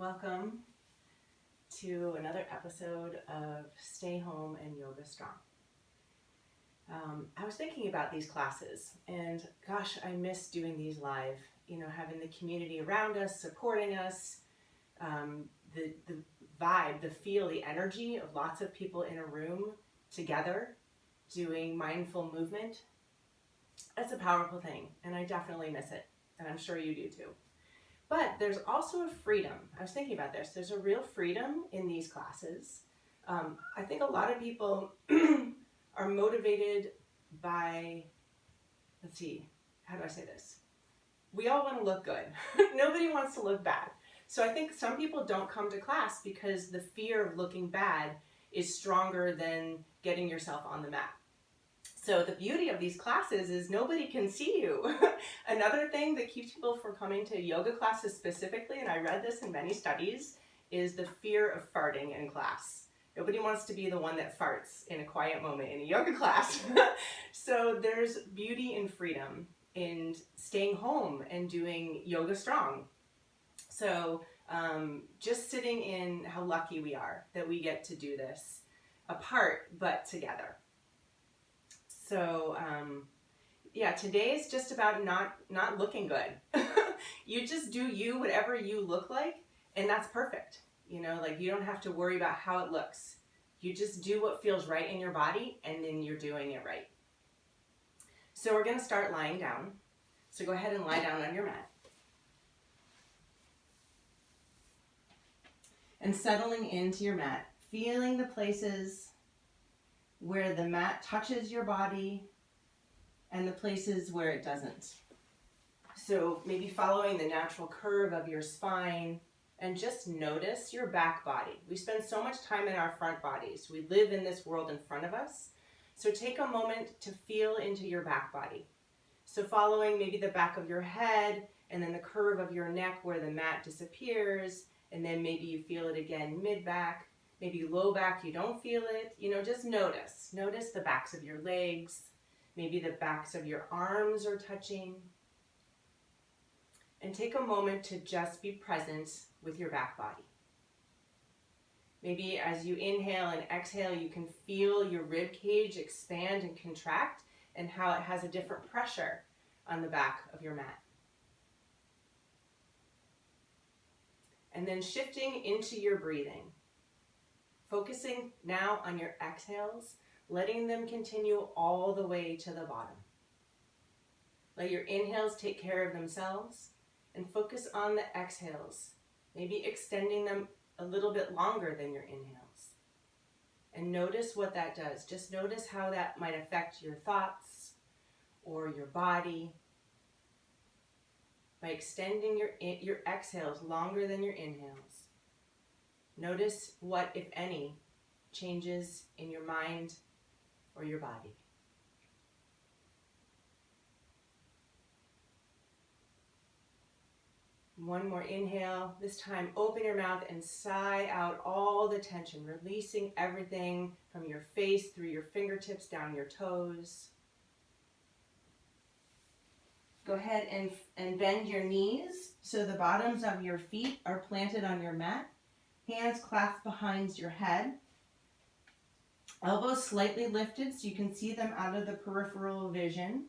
Welcome to another episode of Stay Home and Yoga Strong. I was thinking about these classes and gosh, I miss doing these live, having the community around us, supporting us, the vibe, the feel, the energy of lots of people in a room together doing mindful movement. That's a powerful thing and I definitely miss it, and I'm sure you do too. But there's also a freedom. I was thinking about this. There's a real freedom in these classes. I think a lot of people are motivated by, how do I say this? We all want to look good. Nobody wants to look bad. So I think some people don't come to class because the fear of looking bad is stronger than getting yourself on the mat. So the beauty of these classes is nobody can see you. Another thing that keeps people from coming to yoga classes specifically, and I read this in many studies, is the fear of farting in class. Nobody wants to be the one that farts in a quiet moment in a yoga class. So there's beauty and freedom in staying home and doing yoga strong. So just sitting in how lucky we are that we get to do this apart but together. So, today is just about not looking good. You just do you, whatever you look like, and that's perfect. You don't have to worry about how it looks. You just do what feels right in your body, and then you're doing it right. So we're going to start lying down. So go ahead and lie down on your mat. And settling into your mat, feeling the places where the mat touches your body and the places where it doesn't. So maybe following the natural curve of your spine, and just notice your back body. We spend so much time in our front bodies. We live in this world in front of us. So take a moment to feel into your back body. So following maybe the back of your head and then the curve of your neck where the mat disappears, and then maybe you feel it again mid-back. Maybe low back, you don't feel it. Just notice. Notice the backs of your legs. Maybe the backs of your arms are touching. And take a moment to just be present with your back body. Maybe as you inhale and exhale, you can feel your rib cage expand and contract and how it has a different pressure on the back of your mat. And then shifting into your breathing. Focusing now on your exhales, letting them continue all the way to the bottom. Let your inhales take care of themselves and focus on the exhales, maybe extending them a little bit longer than your inhales. And notice what that does. Just notice how that might affect your thoughts or your body by extending your exhales longer than your inhales. Notice what, if any, changes in your mind or your body. One more inhale. This time, open your mouth and sigh out all the tension, releasing everything from your face through your fingertips down your toes. Go ahead and bend your knees so the bottoms of your feet are planted on your mat. Hands clasped behind your head. Elbows slightly lifted so you can see them out of the peripheral vision.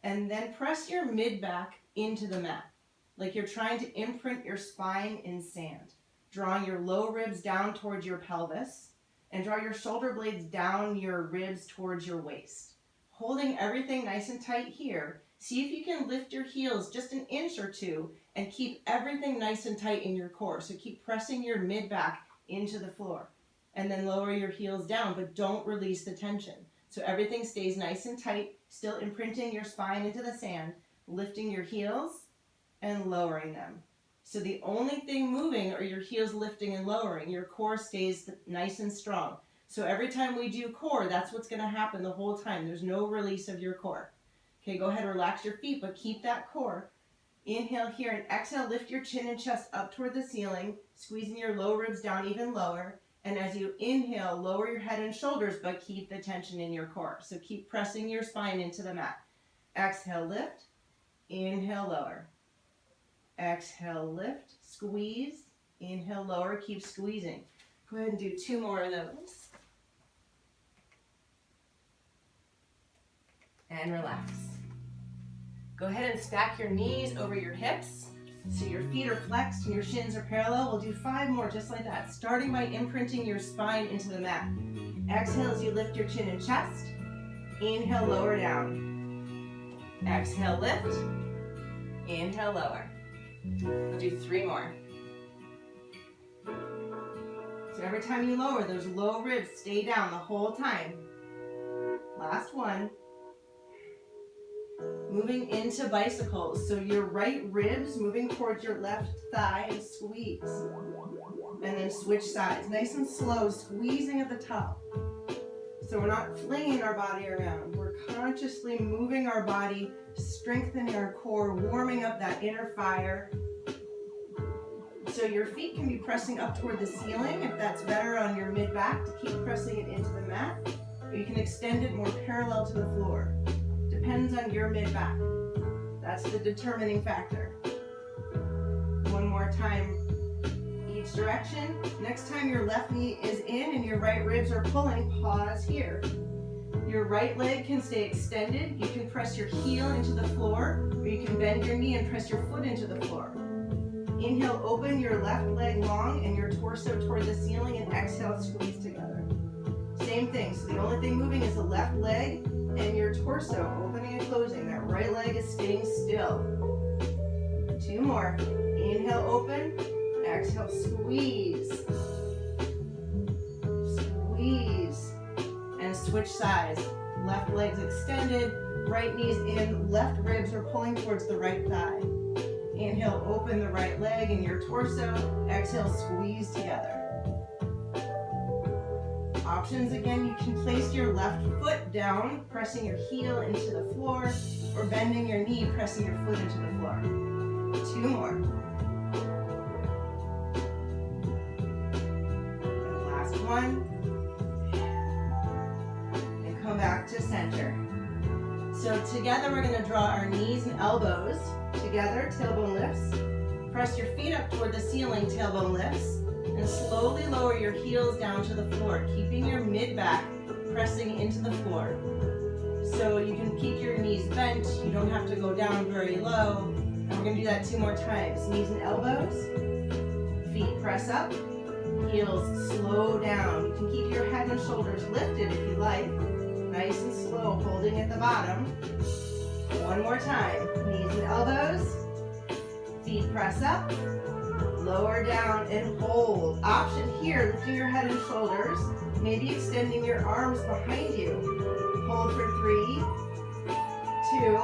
And then press your mid-back into the mat, like you're trying to imprint your spine in sand. Drawing your low ribs down towards your pelvis, and draw your shoulder blades down your ribs towards your waist. Holding everything nice and tight here, see if you can lift your heels just an inch or two and keep everything nice and tight in your core. So keep pressing your mid-back into the floor. And then lower your heels down, but don't release the tension. So everything stays nice and tight, still imprinting your spine into the sand, lifting your heels and lowering them. So the only thing moving are your heels lifting and lowering. Your core stays nice and strong. So every time we do core, that's what's going to happen the whole time. There's no release of your core. Okay, go ahead and relax your feet, but keep that core. Inhale here and exhale, lift your chin and chest up toward the ceiling, squeezing your low ribs down even lower. And as you inhale, lower your head and shoulders, but keep the tension in your core. So keep pressing your spine into the mat. Exhale, lift. Inhale, lower. Exhale, lift. Squeeze. Inhale, lower, keep squeezing. Go ahead and do 2 more of those. And relax. Go ahead and stack your knees over your hips so your feet are flexed and your shins are parallel. We'll do 5 more just like that, starting by imprinting your spine into the mat. Exhale as you lift your chin and chest. Inhale, lower down. Exhale, lift. Inhale, lower. We'll do 3 more. So every time you lower, those low ribs stay down the whole time. Last one. Moving into bicycles. So your right ribs moving towards your left thigh and squeeze. And then switch sides. Nice and slow, squeezing at the top. So we're not flinging our body around. We're consciously moving our body, strengthening our core, warming up that inner fire. So your feet can be pressing up toward the ceiling if that's better on your mid-back to keep pressing it into the mat. Or you can extend it more parallel to the floor. Depends on your mid-back. That's the determining factor. One more time, each direction. Next time your left knee is in and your right ribs are pulling, pause here. Your right leg can stay extended. You can press your heel into the floor, or you can bend your knee and press your foot into the floor. Inhale, open your left leg long and your torso toward the ceiling, and exhale, squeeze together. Same thing, so the only thing moving is the left leg and your torso, opening and closing. That right leg is staying still. 2 more. Inhale, open. Exhale, squeeze. Squeeze. And switch sides. Left leg's extended, right knee's in, left ribs are pulling towards the right thigh. Inhale, open the right leg and your torso. Exhale, squeeze together. Options again, you can place your left foot down, pressing your heel into the floor, or bending your knee, pressing your foot into the floor. 2 more. And last one. And come back to center. So together we're going to draw our knees and elbows together, tailbone lifts. Press your feet up toward the ceiling, tailbone lifts. And slowly lower your heels down to the floor, keeping your mid-back pressing into the floor. So you can keep your knees bent, you don't have to go down very low. And we're gonna do that 2 more times. Knees and elbows, feet press up, heels slow down. You can keep your head and shoulders lifted if you like. Nice and slow, holding at the bottom. 1 more time. Knees and elbows, feet press up, lower down and hold. Option here, lifting your head and shoulders, maybe extending your arms behind you. Hold for 3, 2,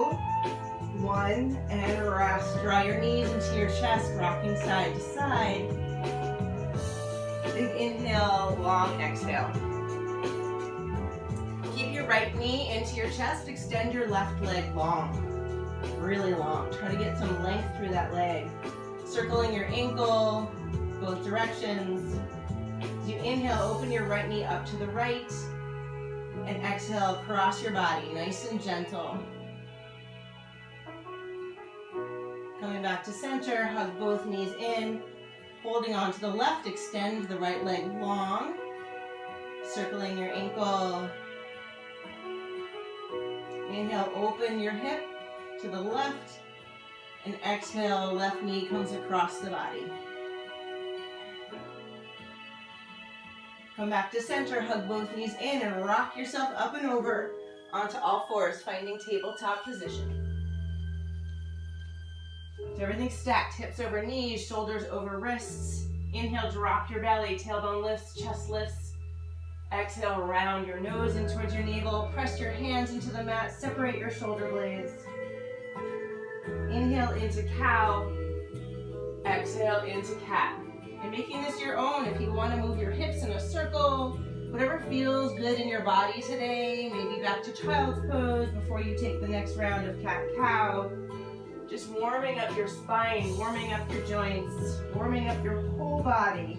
1, and rest. Draw your knees into your chest, rocking side to side. Big inhale, long exhale. Keep your right knee into your chest, extend your left leg long, really long. Try to get some length through that leg. Circling your ankle, both directions. As you inhale, open your right knee up to the right, and exhale, cross your body, nice and gentle. Coming back to center, hug both knees in, holding on to the left, extend the right leg long, circling your ankle. Inhale, open your hip to the left, and exhale, left knee comes across the body. Come back to center, hug both knees in, and rock yourself up and over onto all fours, finding tabletop position. So everything's stacked, hips over knees, shoulders over wrists. Inhale, drop your belly, tailbone lifts, chest lifts. Exhale, round your nose in towards your navel. Press your hands into the mat, separate your shoulder blades. Inhale into cow, exhale into cat. And making this your own, if you want to move your hips in a circle, whatever feels good in your body today, maybe back to child's pose before you take the next round of cat-cow. Just warming up your spine, warming up your joints, warming up your whole body.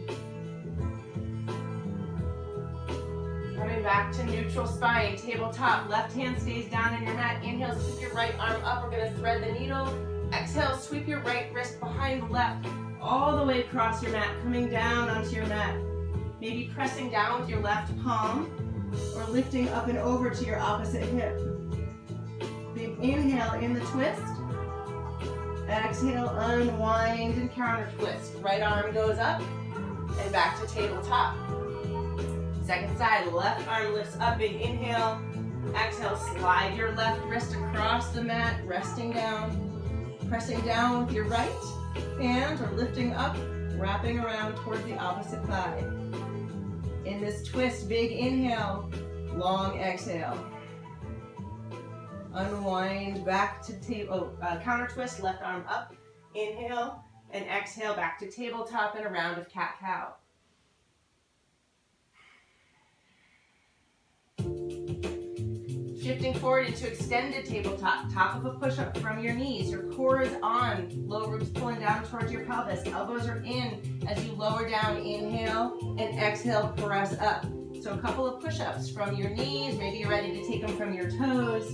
Coming back to neutral spine, tabletop, left hand stays down in your mat. Inhale, sweep your right arm up. We're gonna thread the needle. Exhale, sweep your right wrist behind the left. all the way across your mat, coming down onto your mat. Maybe pressing down with your left palm or lifting up and over to your opposite hip. Big inhale in the twist. Exhale, unwind and counter twist. Right arm goes up and back to tabletop. Second side, left arm lifts up, big inhale. Exhale, slide your left wrist across the mat, resting down. Pressing down with your right hand or lifting up, wrapping around towards the opposite thigh. In this twist, big inhale, long exhale. Unwind back to counter twist, left arm up, inhale, and exhale back to tabletop and a round of cat-cow. Shifting forward into extended tabletop, top of a push-up from your knees. Your core is on, low ribs pulling down towards your pelvis. Elbows are in as you lower down, inhale, and exhale, press up. So a couple of push-ups from your knees. Maybe you're ready to take them from your toes.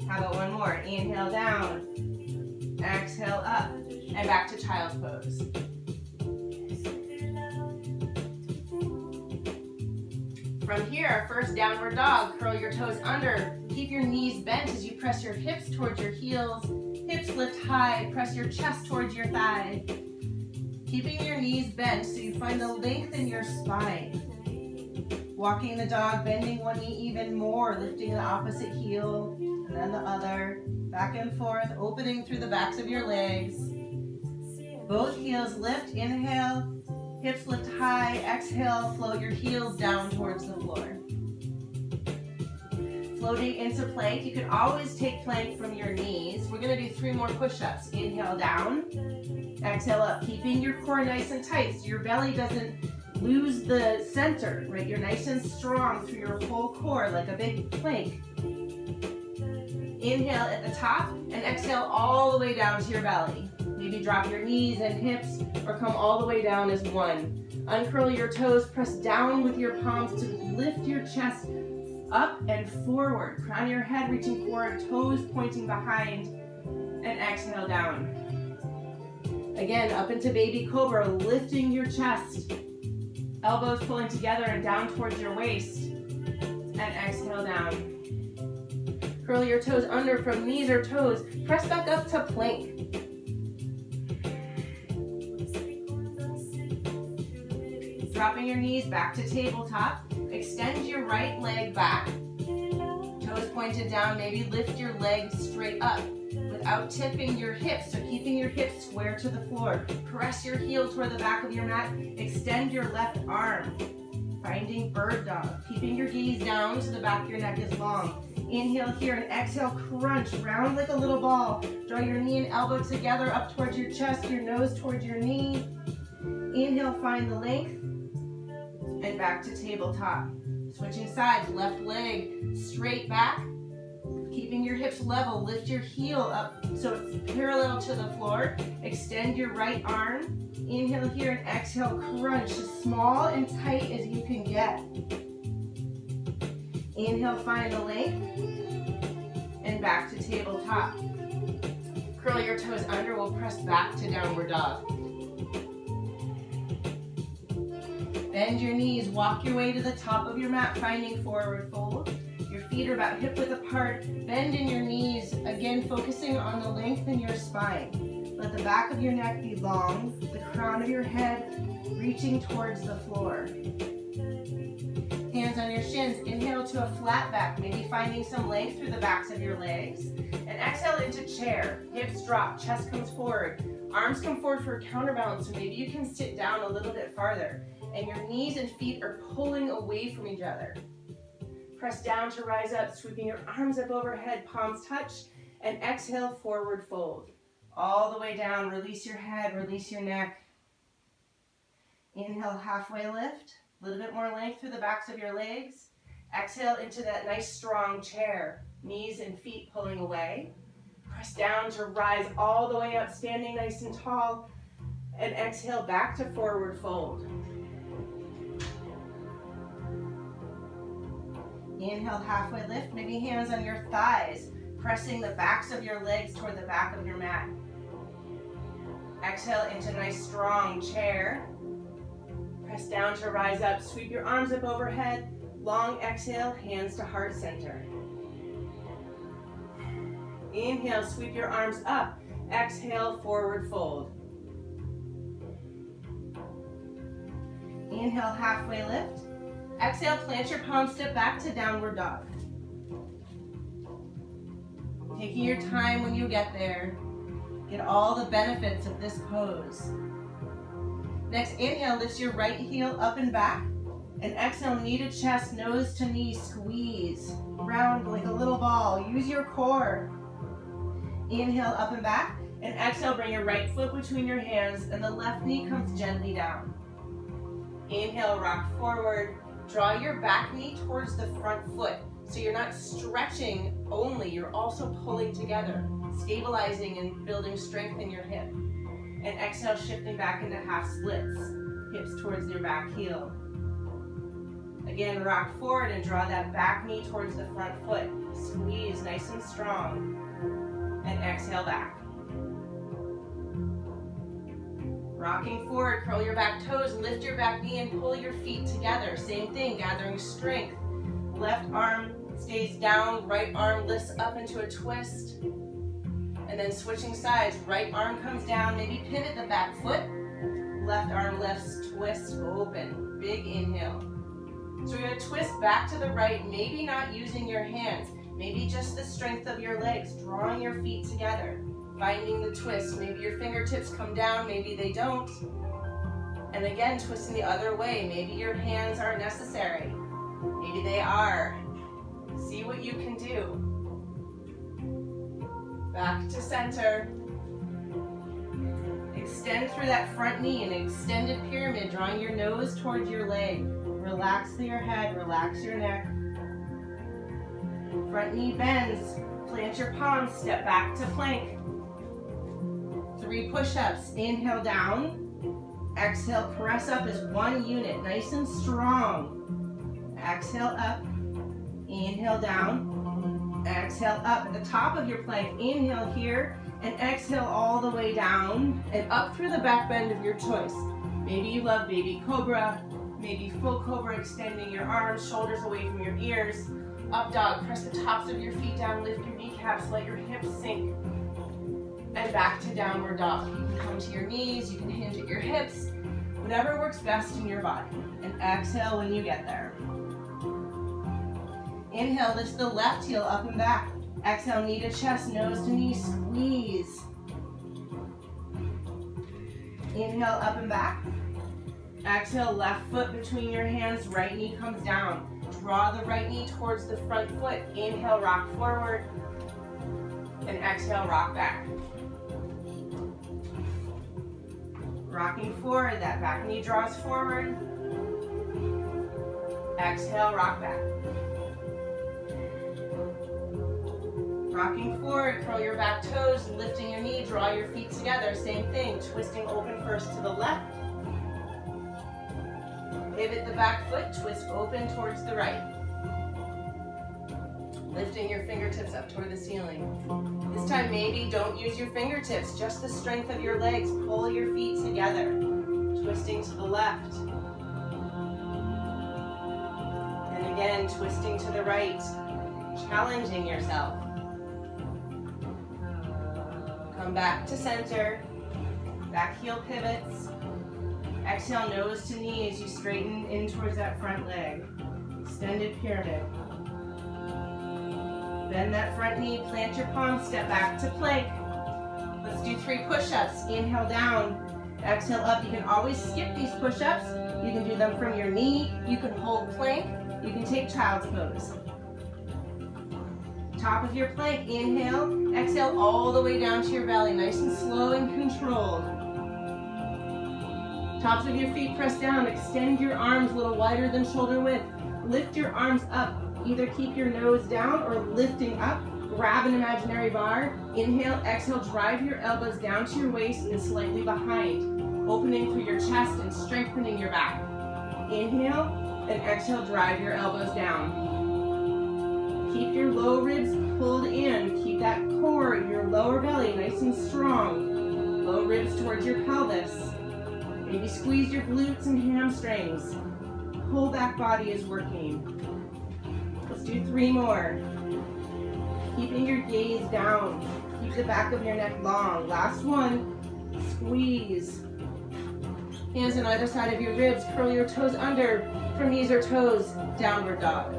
How about one more? Inhale down, exhale up, and back to child's pose. From here, first downward dog, curl your toes under. Keep your knees bent as you press your hips towards your heels. Hips lift high, press your chest towards your thigh. Keeping your knees bent so you find the length in your spine. Walking the dog, bending one knee even more, lifting the opposite heel, and then the other. Back and forth, opening through the backs of your legs. Both heels lift, inhale. Hips lift high, exhale, float your heels down towards the floor. Floating into plank, you can always take plank from your knees. We're gonna do 3 more push-ups. Inhale down, exhale up, keeping your core nice and tight so your belly doesn't lose the center, right? You're nice and strong through your whole core like a big plank. Inhale at the top and exhale all the way down to your belly. Maybe drop your knees and hips or come all the way down as one. Uncurl your toes, press down with your palms to lift your chest up and forward. Crown of your head reaching forward, toes pointing behind, and exhale down. Again, up into baby cobra, lifting your chest. Elbows pulling together and down towards your waist, and exhale down. Curl your toes under from knees or toes. Press back up to plank. Dropping your knees back to tabletop. Extend your right leg back. Toes pointed down. Maybe lift your leg straight up without tipping your hips. So keeping your hips square to the floor. Press your heel toward the back of your mat. Extend your left arm. Finding bird dog. Keeping your gaze down so the back of your neck is long. Inhale here and exhale, crunch, round like a little ball. Draw your knee and elbow together up towards your chest, your nose towards your knee. Inhale, find the length, and back to tabletop. Switching sides, left leg straight back. Keeping your hips level, lift your heel up so it's parallel to the floor. Extend your right arm. Inhale here and exhale, crunch as small and tight as you can get. Inhale, find the length, and back to tabletop. Curl your toes under, we'll press back to downward dog. Bend your knees, walk your way to the top of your mat, finding forward fold. Your feet are about hip width apart. Bend in your knees, again focusing on the length in your spine. Let the back of your neck be long, the crown of your head reaching towards the floor. Hands on your shins, inhale to a flat back, maybe finding some length through the backs of your legs. And exhale into chair, hips drop, chest comes forward, arms come forward for a counterbalance, so maybe you can sit down a little bit farther. And your knees and feet are pulling away from each other. Press down to rise up, sweeping your arms up overhead, palms touch, and exhale, forward fold. All the way down, release your head, release your neck. Inhale, halfway lift. A little bit more length through the backs of your legs. Exhale into that nice strong chair. Knees and feet pulling away. Press down to rise all the way up, standing nice and tall. And exhale back to forward fold. Inhale, halfway lift. Maybe hands on your thighs, pressing the backs of your legs toward the back of your mat. Exhale into nice strong chair. Press down to rise up. Sweep your arms up overhead. Long exhale, hands to heart center. Inhale, sweep your arms up. Exhale, forward fold. Inhale, halfway lift. Exhale, plant your palms, step back to downward dog. Taking your time when you get there. Get all the benefits of this pose. Next, inhale, lift your right heel up and back. And exhale, knee to chest, nose to knee, squeeze. Round like a little ball. Use your core. Inhale, up and back. And exhale, bring your right foot between your hands and the left knee comes gently down. Inhale, rock forward. Draw your back knee towards the front foot. So you're not stretching only, you're also pulling together, stabilizing and building strength in your hip. And exhale, shifting back into half splits, hips towards your back heel. Again, rock forward and draw that back knee towards the front foot. Squeeze nice and strong. And exhale back. Rocking forward, curl your back toes, lift your back knee and pull your feet together. Same thing, gathering strength. Left arm stays down, right arm lifts up into a twist. And then switching sides, right arm comes down, maybe pivot the back foot. Left arm lifts, twist, open. Big inhale. So we're gonna twist back to the right, maybe not using your hands, maybe just the strength of your legs, drawing your feet together, finding the twist. Maybe your fingertips come down, maybe they don't. And again, twisting the other way. Maybe your hands aren't necessary. Maybe they are. See what you can do. Back to center. Extend through that front knee, an extended pyramid, drawing your nose towards your leg. Relax your head, relax your neck. Front knee bends. Plant your palms, step back to plank. 3 push-ups. Inhale down. Exhale, press up as one unit, nice and strong. Exhale up, inhale down, exhale up. At the top of your plank, inhale here, and exhale all the way down and up through the back bend of your choice. Maybe you love baby cobra, maybe full cobra, extending your arms, shoulders away from your ears. Up dog, press the tops of your feet down, lift your kneecaps, let your hips sink. And back to downward dog. You can come to your knees, you can hinge at your hips, whatever works best in your body. And exhale when you get there. Inhale, lift the left heel up and back. Exhale, knee to chest, nose to knee, squeeze. Inhale, up and back. Exhale, left foot between your hands, right knee comes down. Draw the right knee towards the front foot. Inhale, rock forward. And exhale, rock back. Rocking forward, that back knee draws forward. Exhale, rock back. Rocking forward, curl your back toes, lifting your knee, draw your feet together. Same thing, twisting open first to the left. Pivot the back foot, twist open towards the right. Lifting your fingertips up toward the ceiling. This time, maybe don't use your fingertips, just the strength of your legs. Pull your feet together, twisting to the left. And again, twisting to the right, challenging yourself. Come back to center, back heel pivots. Exhale, nose to knee as you straighten in towards that front leg. Extended pyramid. Bend that front knee, plant your palms, step back to plank. Let's do 3 push-ups. Inhale down, exhale up. You can always skip these push-ups. You can do them from your knee. You can hold plank. You can take child's pose. Top of your plank, inhale, exhale all the way down to your belly, nice and slow and controlled. Tops of your feet press down, extend your arms a little wider than shoulder width. Lift your arms up, either keep your nose down or lifting up. Grab an imaginary bar, inhale, exhale, drive your elbows down to your waist and slightly behind, opening through your chest and strengthening your back. Inhale, and exhale, drive your elbows down. Keep your low ribs pulled in. Keep that core, your lower belly nice and strong. Low ribs towards your pelvis. Maybe squeeze your glutes and hamstrings. Whole back body is working. Let's do 3 more. Keeping your gaze down. Keep the back of your neck long. Last one. Squeeze. Hands on either side of your ribs. Curl your toes under. From knees or toes, downward dog.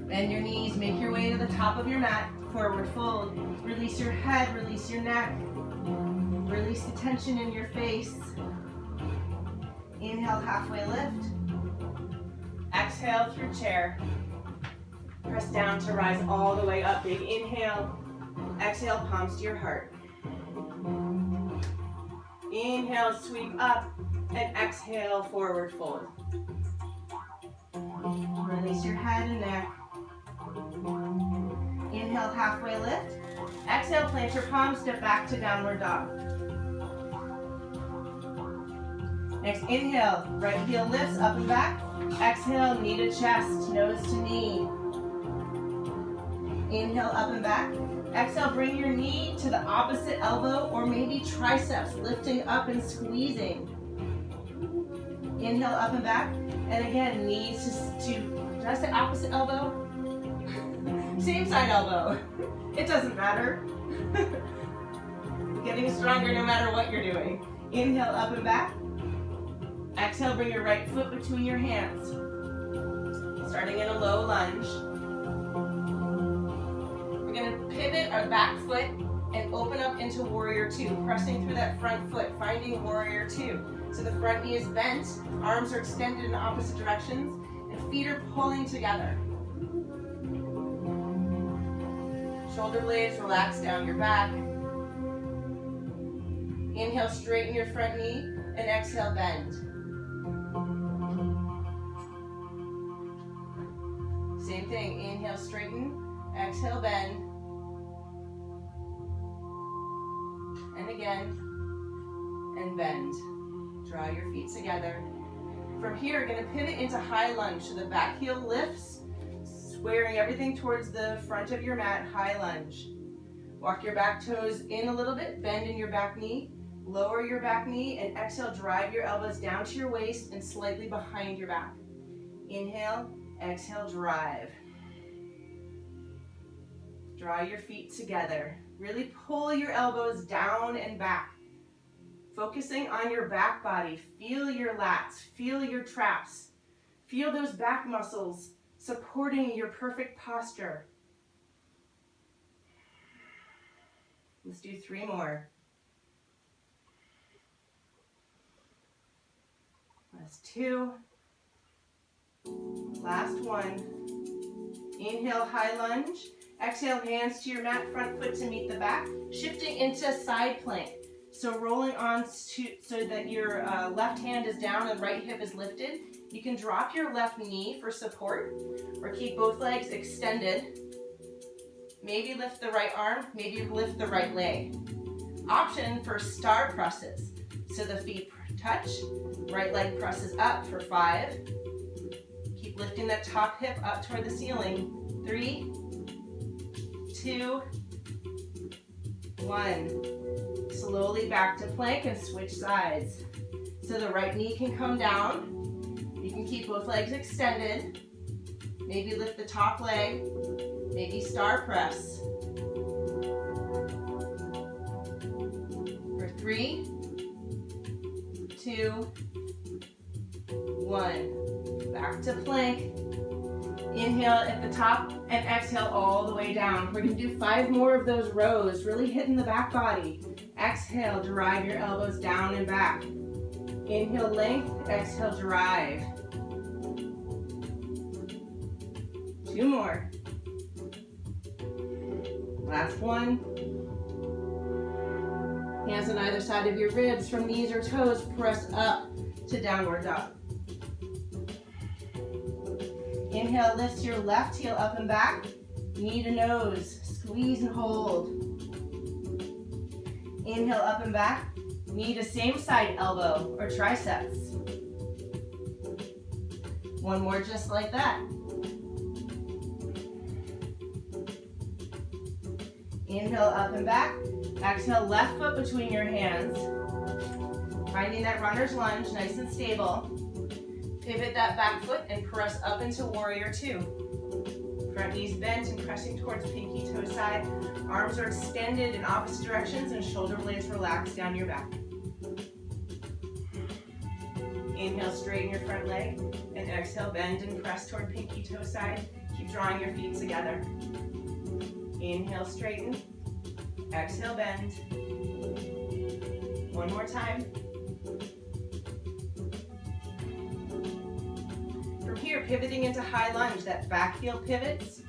Bend your knees. Make your way to the top of your mat. Forward fold. Release your head. Release your neck. Release the tension in your face. Inhale, halfway lift. Exhale through chair. Press down to rise all the way up. Big inhale. Exhale, palms to your heart. Inhale, sweep up. And exhale, forward fold. Release your head and neck. Inhale, halfway lift. Exhale, plant your palms, step back to downward dog. Next, inhale, right heel lifts up and back. Exhale, knee to chest, nose to knee. Inhale, up and back. Exhale, bring your knee to the opposite elbow or maybe triceps, lifting up and squeezing. Inhale, up and back. And again, knees to did I say opposite elbow? Same side elbow. It doesn't matter. Getting stronger no matter what you're doing. Inhale, up and back. Exhale, bring your right foot between your hands. Starting in a low lunge. We're going to pivot our back foot and open up into Warrior Two, pressing through that front foot, finding Warrior Two. So the front knee is bent, arms are extended in opposite directions, and feet are pulling together. Shoulder blades relax down your back. Inhale, straighten your front knee, and exhale, bend. Same thing, inhale, straighten, exhale, bend. And again, and bend. Draw your feet together. From here, we're going to pivot into high lunge. So the back heel lifts, squaring everything towards the front of your mat, high lunge. Walk your back toes in a little bit, bend in your back knee, lower your back knee, and exhale, drive your elbows down to your waist and slightly behind your back. Inhale, exhale, drive. Draw your feet together. Really pull your elbows down and back. Focusing on your back body. Feel your lats, feel your traps. Feel those back muscles supporting your perfect posture. Let's do 3 more. Last 2. Last 1. Inhale, high lunge. Exhale, hands to your mat, front foot to meet the back. Shifting into side plank. So rolling on so that your left hand is down and right hip is lifted. You can drop your left knee for support or keep both legs extended. Maybe lift the right arm, maybe lift the right leg. Option for star presses. So the feet touch, right leg presses up for 5. Keep lifting that top hip up toward the ceiling. 3, 2, 1. Slowly back to plank and switch sides. So the right knee can come down. You can keep both legs extended. Maybe lift the top leg. Maybe star press. For 3, 2, 1. Back to plank. Inhale at the top and exhale all the way down. We're going to do 5 more of those rows, really hitting the back body. Exhale, drive your elbows down and back. Inhale, length. Exhale, drive. 2 more. Last 1. Hands on either side of your ribs. From knees or toes, press up to downward dog. Inhale, lift your left heel up and back. Knee to nose. Squeeze and hold. Inhale, up and back. Knee to same side elbow or triceps. 1 more just like that. Inhale, up and back. Exhale, left foot between your hands. Finding that runner's lunge, nice and stable. Pivot that back foot and press up into warrior two. Front knees bent and pressing towards pinky toe side. Arms are extended in opposite directions and shoulder blades relaxed down your back. Inhale, straighten your front leg, and exhale, bend and press toward pinky toe side. Keep drawing your feet together. Inhale, straighten. Exhale, bend. One more time. From here, pivoting into high lunge, that back heel pivots.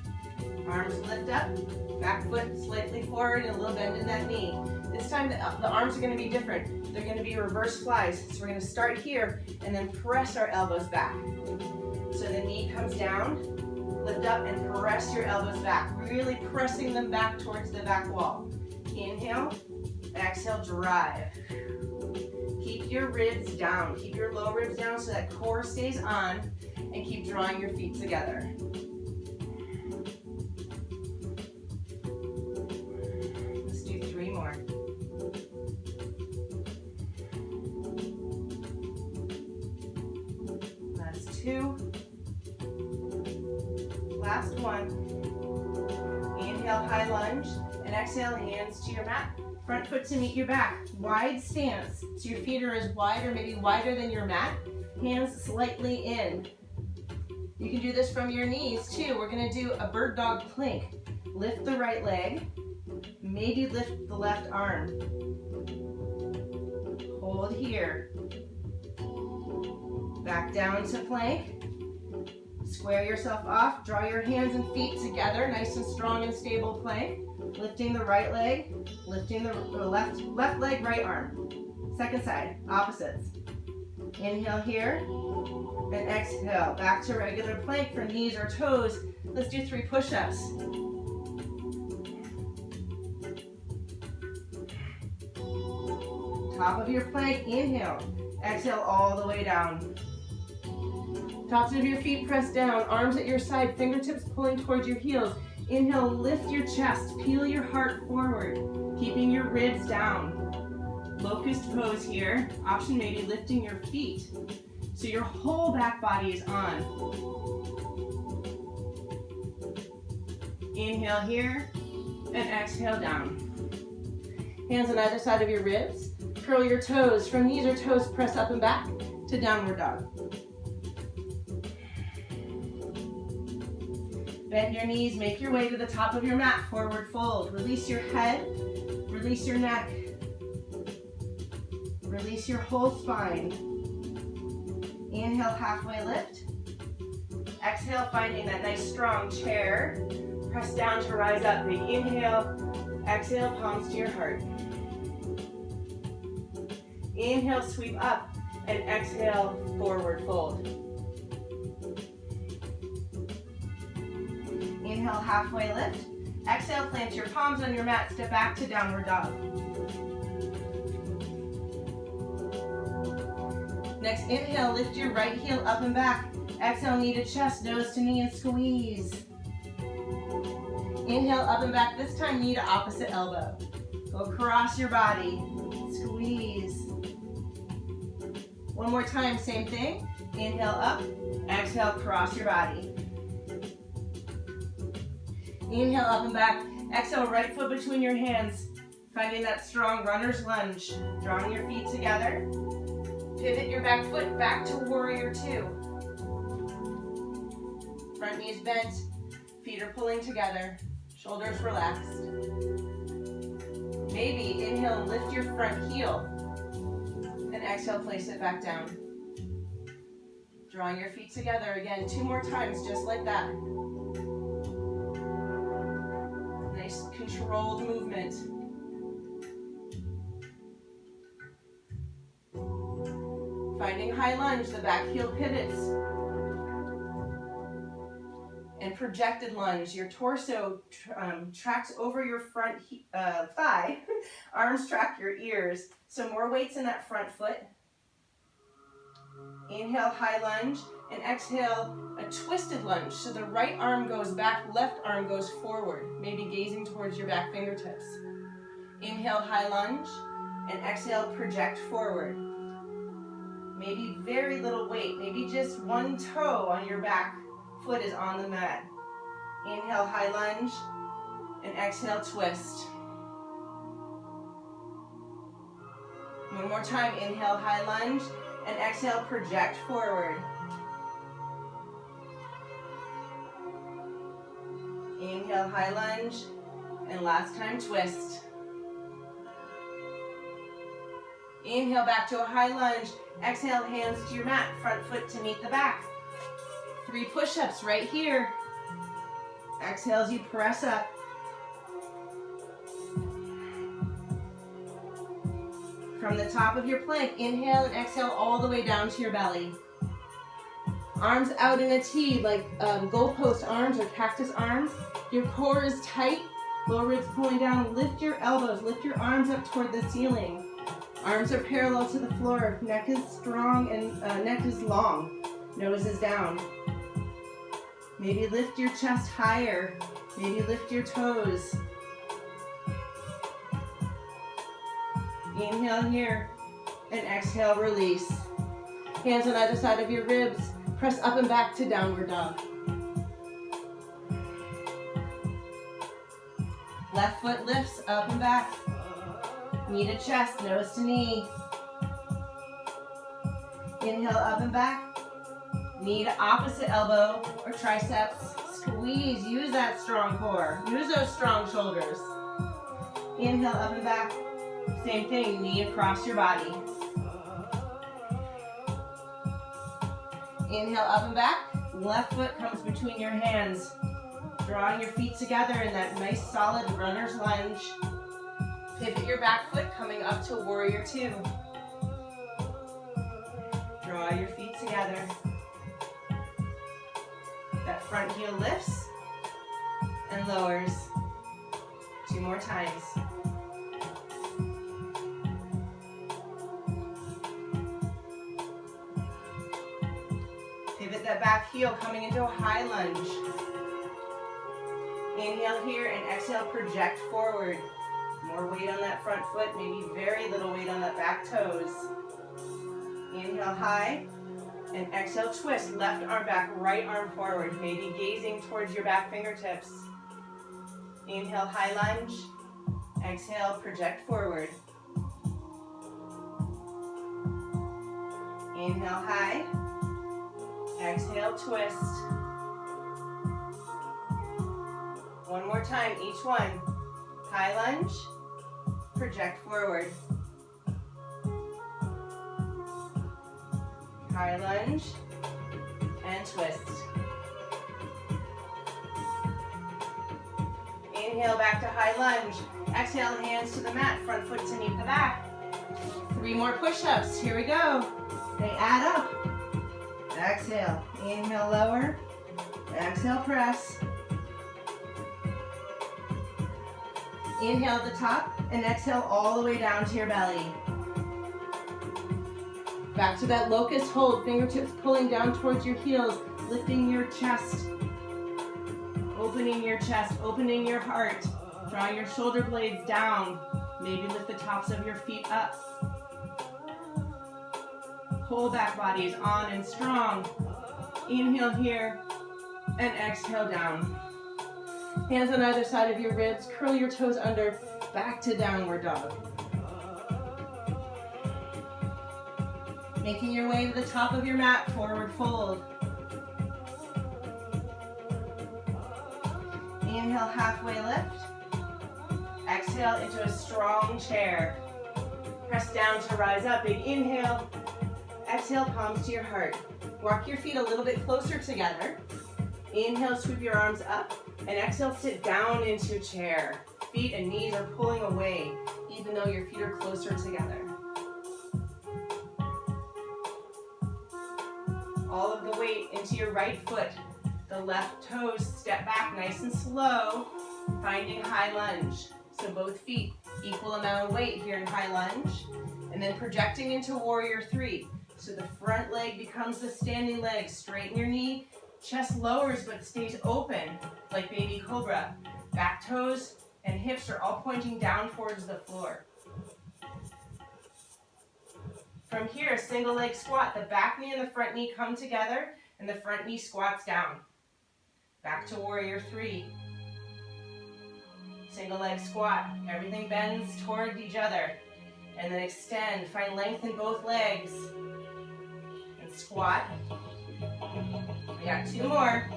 Arms lift up, back foot slightly forward and a little bend in that knee. This time the arms are going to be different. They're going to be reverse flies. So we're going to start here and then press our elbows back. So the knee comes down, lift up and press your elbows back, really pressing them back towards the back wall. Inhale, exhale, drive. Keep your ribs down. Keep your low ribs down so that core stays on, and keep drawing your feet together. Let's do 3 more. That's 2. Last one. Inhale, high lunge, and exhale, hands to your mat. Front foot to meet your back. Wide stance, so your feet are as wide or maybe wider than your mat. Hands slightly in. You can do this from your knees too. We're gonna do a bird dog plank. Lift the right leg, maybe lift the left arm. Hold here. Back down to plank. Square yourself off, draw your hands and feet together, nice and strong and stable plank. Lifting the right leg, lifting the left leg, right arm. Second side, opposites. Inhale here, and exhale. Back to regular plank for knees or toes. Let's do 3 push-ups. Top of your plank, inhale. Exhale all the way down. Tops of your feet press down, arms at your side, fingertips pulling towards your heels. Inhale, lift your chest, peel your heart forward, keeping your ribs down. Locust pose here. Option maybe lifting your feet so your whole back body is on. Inhale here and exhale down. Hands on either side of your ribs. Curl your toes. From knees or toes, press up and back to downward dog. Bend your knees, make your way to the top of your mat, forward fold. Release your head, release your neck. Release your whole spine. Inhale, halfway lift. Exhale, finding that nice strong chair. Press down to rise up. Big inhale, exhale, palms to your heart. Inhale, sweep up, and exhale, forward fold. Inhale, halfway lift. Exhale, plant your palms on your mat, step back to downward dog. Next inhale, lift your right heel up and back. Exhale, knee to chest, nose to knee, and squeeze. Inhale, up and back, this time knee to opposite elbow. Go across your body, squeeze. One more time, same thing. Inhale up, exhale, cross your body. Inhale, up and back. Exhale, right foot between your hands. Finding that strong runner's lunge. Drawing your feet together. Pivot your back foot back to warrior two. Front knees bent. Feet are pulling together. Shoulders relaxed. Maybe inhale, lift your front heel. And exhale, place it back down. Drawing your feet together again. 2 more times, just like that. Nice controlled movement. Finding high lunge, the back heel pivots. And projected lunge, your torso tracks over your front thigh. Arms track your ears. So more weights in that front foot. Inhale, high lunge. And exhale, a twisted lunge. So the right arm goes back, left arm goes forward, maybe gazing towards your back fingertips. Inhale, high lunge, and exhale, project forward. Maybe very little weight, maybe just one toe on your back foot is on the mat. Inhale, high lunge, and exhale, twist. One more time, inhale, high lunge, and exhale, project forward. Inhale, high lunge, and last time, twist. Inhale, back to a high lunge. Exhale, hands to your mat, front foot to meet the back. 3 push-ups right here. Exhale as you press up. From the top of your plank, inhale and exhale all the way down to your belly. Arms out in a T, like goalpost arms or cactus arms. Your core is tight, lower ribs pulling down. Lift your elbows, lift your arms up toward the ceiling. Arms are parallel to the floor. Neck is strong and neck is long. Nose is down. Maybe lift your chest higher. Maybe lift your toes. Inhale here and exhale, release. Hands on either side of your ribs. Press up and back to downward dog. Left foot lifts up and back. Knee to chest, nose to knee. Inhale up and back. Knee to opposite elbow or triceps. Squeeze, use that strong core. Use those strong shoulders. Inhale up and back. Same thing, knee across your body. Inhale up and back. Left foot comes between your hands. Drawing your feet together in that nice solid runner's lunge. Pivot your back foot coming up to warrior 2. Draw your feet together. That front heel lifts and lowers. 2 more times. Pivot that back heel coming into a high lunge. Inhale here and exhale, project forward. More weight on that front foot, maybe very little weight on that back toes. Inhale high and exhale, twist. Left arm back, right arm forward, maybe gazing towards your back fingertips. Inhale, high lunge. Exhale, project forward. Inhale high. Exhale, twist. One more time, each one. High lunge, project forward. High lunge, and twist. Inhale back to high lunge. Exhale, hands to the mat, front foot to meet the back. 3 more push-ups, here we go. They add up. Exhale, inhale, lower. Exhale, press. Inhale at the top and exhale all the way down to your belly. Back to that locust hold, fingertips pulling down towards your heels, lifting your chest, opening your chest, opening your heart. Draw your shoulder blades down. Maybe lift the tops of your feet up. Whole back body is on and strong. Inhale here and exhale down. Hands on either side of your ribs, curl your toes under, back to downward dog. Making your way to the top of your mat, forward fold. Inhale, halfway lift. Exhale into a strong chair. Press down to rise up, big inhale. Exhale, palms to your heart. Walk your feet a little bit closer together. Inhale, sweep your arms up. And exhale, sit down into chair. Feet and knees are pulling away, even though your feet are closer together. All of the weight into your right foot. The left toes step back nice and slow, finding high lunge. So both feet, equal amount of weight here in high lunge. And then projecting into warrior 3. So the front leg becomes the standing leg. Straighten your knee. Chest lowers but stays open like baby cobra. Back toes and hips are all pointing down towards the floor. From here, single leg squat. The back knee and the front knee come together and the front knee squats down. Back to warrior three. Single leg squat. Everything bends toward each other. And then extend. Find length in both legs. And squat. We got two more.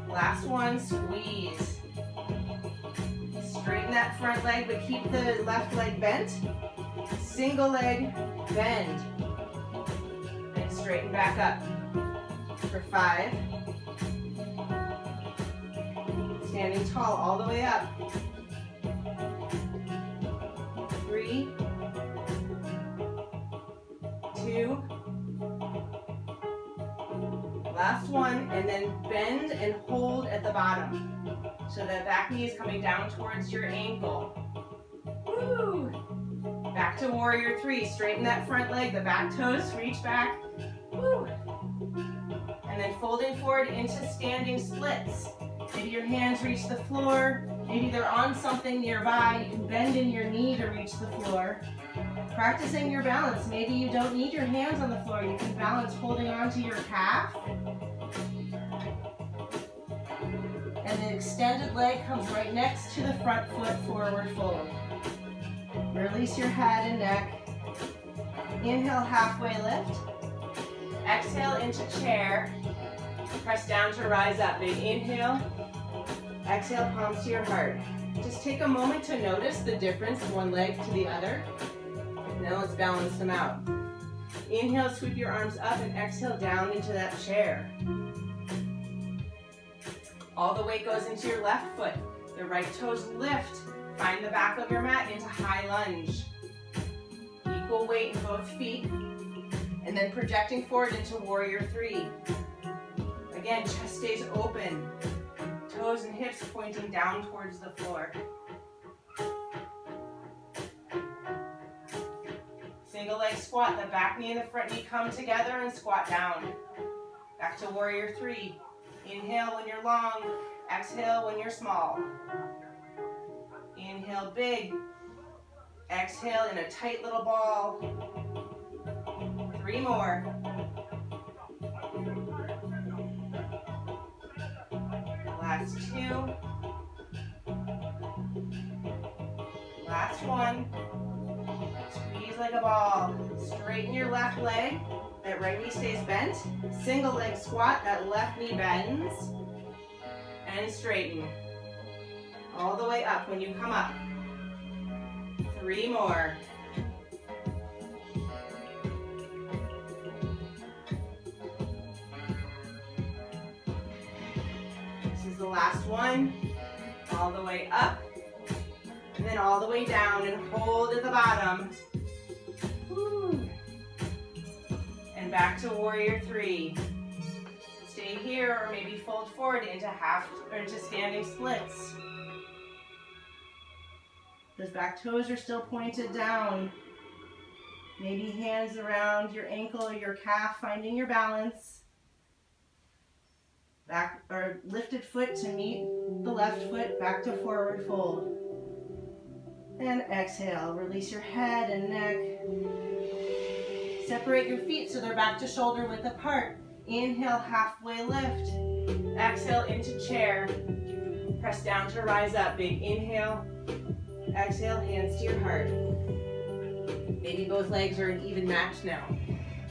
Last one, squeeze. Straighten that front leg, but keep the left leg bent. Single leg, bend. And straighten back up. For 5. Standing tall all the way up. 3, 2, last one, and then bend and hold at the bottom. So the back knee is coming down towards your ankle. Woo! Back to warrior three. Straighten that front leg, the back toes, reach back. Woo! And then folding forward into standing splits. Maybe your hands reach the floor. Maybe they're on something nearby. You can bend in your knee to reach the floor. Practicing your balance. Maybe you don't need your hands on the floor. You can balance holding onto your calf. And the extended leg comes right next to the front foot, forward fold. Release your head and neck. Inhale, halfway lift. Exhale into chair. Press down to rise up. Big inhale. Exhale, palms to your heart. Just take a moment to notice the difference one leg to the other. Now let's balance them out. Inhale, sweep your arms up, and exhale down into that chair. All the weight goes into your left foot. The right toes lift. Find the back of your mat into high lunge. Equal weight in both feet. And then projecting forward into warrior three. Again, chest stays open. Toes and hips pointing down towards the floor. Single leg squat. The back knee and the front knee come together and squat down. Back to warrior three. Inhale when you're long. Exhale when you're small. Inhale big. Exhale in a tight little ball. 3 more. Last 2. Last 1. Squeeze like a ball. Straighten your left leg. That right knee stays bent. Single leg squat. That left knee bends. And straighten. All the way up when you come up. 3 more. This is the last one. All the way up. And then all the way down and hold at the bottom. Woo. And back to warrior three. Stay here or maybe fold forward into standing splits. Those back toes are still pointed down. Maybe hands around your ankle or your calf, finding your balance. Back or lifted foot to meet the left foot, back to forward fold. And exhale, release your head and neck. Separate your feet so they're back to shoulder width apart. Inhale, halfway lift. Exhale into chair. Press down to rise up. Big inhale. Exhale, hands to your heart. Maybe both legs are an even match now.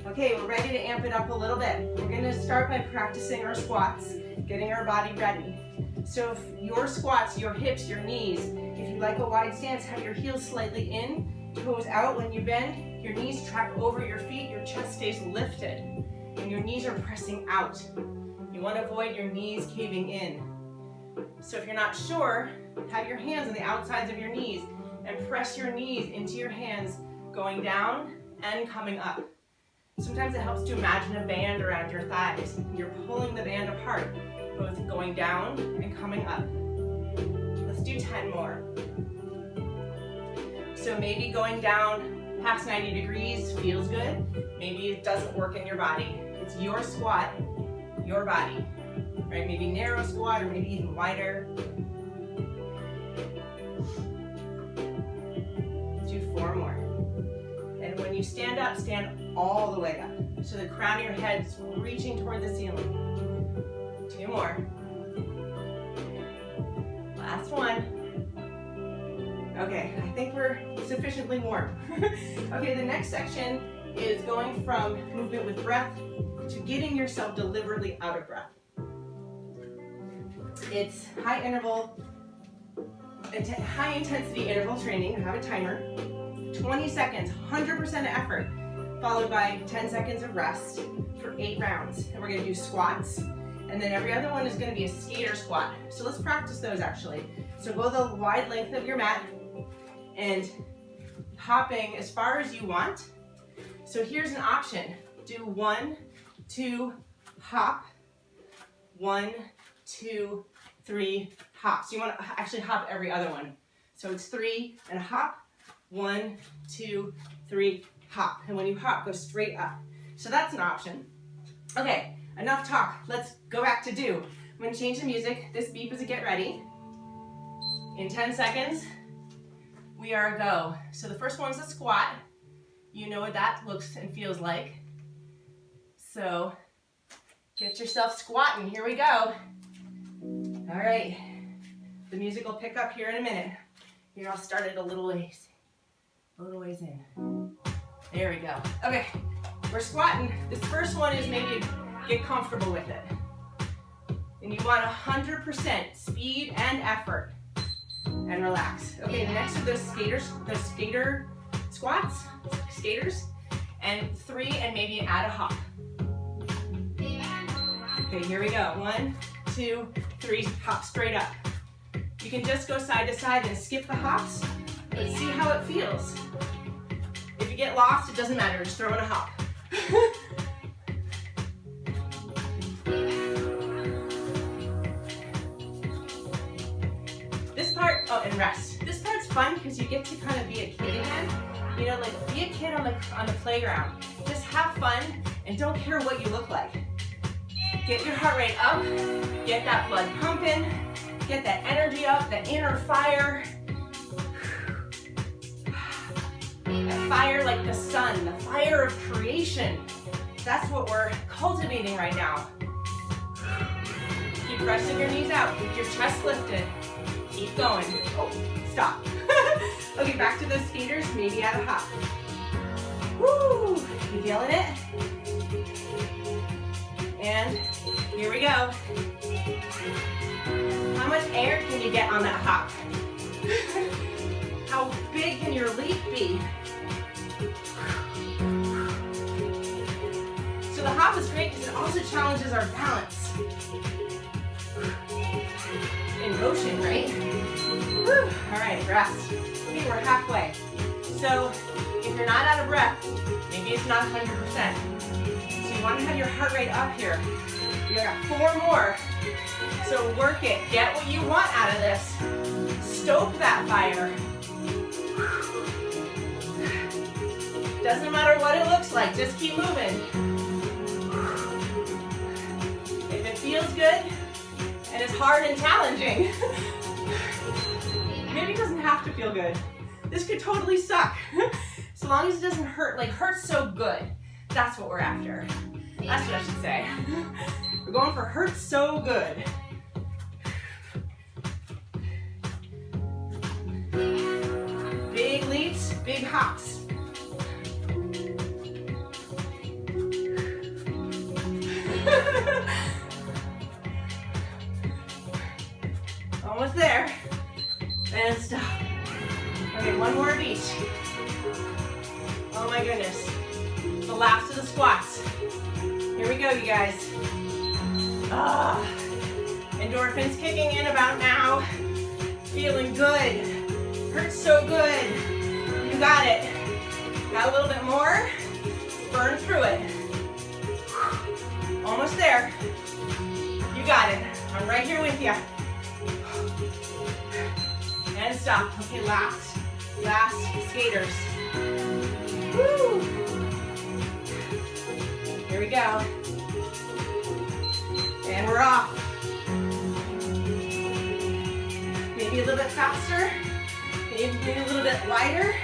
Okay, we're ready to amp it up a little bit. We're gonna start by practicing our squats, getting our body ready. So if your squats, your hips, your knees, if you like a wide stance, have your heels slightly in, toes out when you bend, your knees track over your feet, your chest stays lifted, and your knees are pressing out. You wanna avoid your knees caving in. So if you're not sure, have your hands on the outsides of your knees and press your knees into your hands, going down and coming up. Sometimes it helps to imagine a band around your thighs. You're pulling the band apart, both going down and coming up. Let's do 10 more. So maybe going down past 90 degrees feels good. Maybe it doesn't work in your body. It's your squat, your body, right? Maybe narrow squat or maybe even wider. Do 4 more. And when you stand up, stand all the way up. So the crown of your head is reaching toward the ceiling. 2 more. Last one. Okay, I think we're sufficiently warm. Okay, the next section is going from movement with breath to getting yourself deliberately out of breath. It's high intensity interval training. I have a timer. 20 seconds, 100% effort, followed by 10 seconds of rest for 8 rounds. And we're gonna do squats. And then every other one is gonna be a skater squat. So let's practice those actually. So go the wide length of your mat and hopping as far as you want. So here's an option. Do 1, 2, hop. 1, 2, 3, hop. So you wanna actually hop every other one. So it's 3 and a hop. 1, 2, 3, hop. And when you hop, go straight up. So that's an option. Okay. Enough talk, let's go back to do. I'm gonna change the music. This beep is a get ready. In 10 seconds, we are a go. So the first one's a squat. You know what that looks and feels like. So get yourself squatting, here we go. All right, the music will pick up here in a minute. Here, I'll start it a little ways in. There we go. Okay, we're squatting. This first one is maybe get comfortable with it. And you want 100% speed and effort. And relax. Okay, the next are the skater squats, skaters. And 3 and maybe add a hop. Okay, here we go. 1, 2, 3, hop straight up. You can just go side to side and skip the hops, but see how it feels. If you get lost, it doesn't matter, just throw in a hop. Oh, and rest. This part's fun because you get to kind of be a kid again. You know, like be a kid on the playground. Just have fun and don't care what you look like. Get your heart rate up, get that blood pumping, get that energy up, that inner fire. That fire like the sun, the fire of creation. That's what we're cultivating right now. Keep pressing your knees out, keep your chest lifted. Keep going. Oh, stop. Okay, back to those skaters, maybe add a hop. Woo! You feeling it? And here we go. How much air can you get on that hop? How big can your leap be? So the hop is great because it also challenges our balance. In motion, right? Woo. All right, rest. Okay, we're halfway. So if you're not out of breath, maybe it's not 100%. So you want to have your heart rate up here. You got 4 more. So work it. Get what you want out of this. Stoke that fire. Doesn't matter what it looks like, just keep moving. If it feels good, and it's hard and challenging, maybe it doesn't have to feel good. This could totally suck. So long as it doesn't hurt, like hurt so good. That's what we're after. That's what I should say. We're going for hurt so good. Big leaps, big hops. Almost there. And stop. Okay, 1 more of each. Oh my goodness. The last of the squats. Here we go, you guys. Endorphins kicking in about now. Feeling good. Hurts so good. You got it. Got a little bit more. Burn through it. Almost there. You got it. I'm right here with you. And stop. Okay, last skaters. Woo! Here we go. And we're off. Maybe a little bit faster, maybe a little bit wider,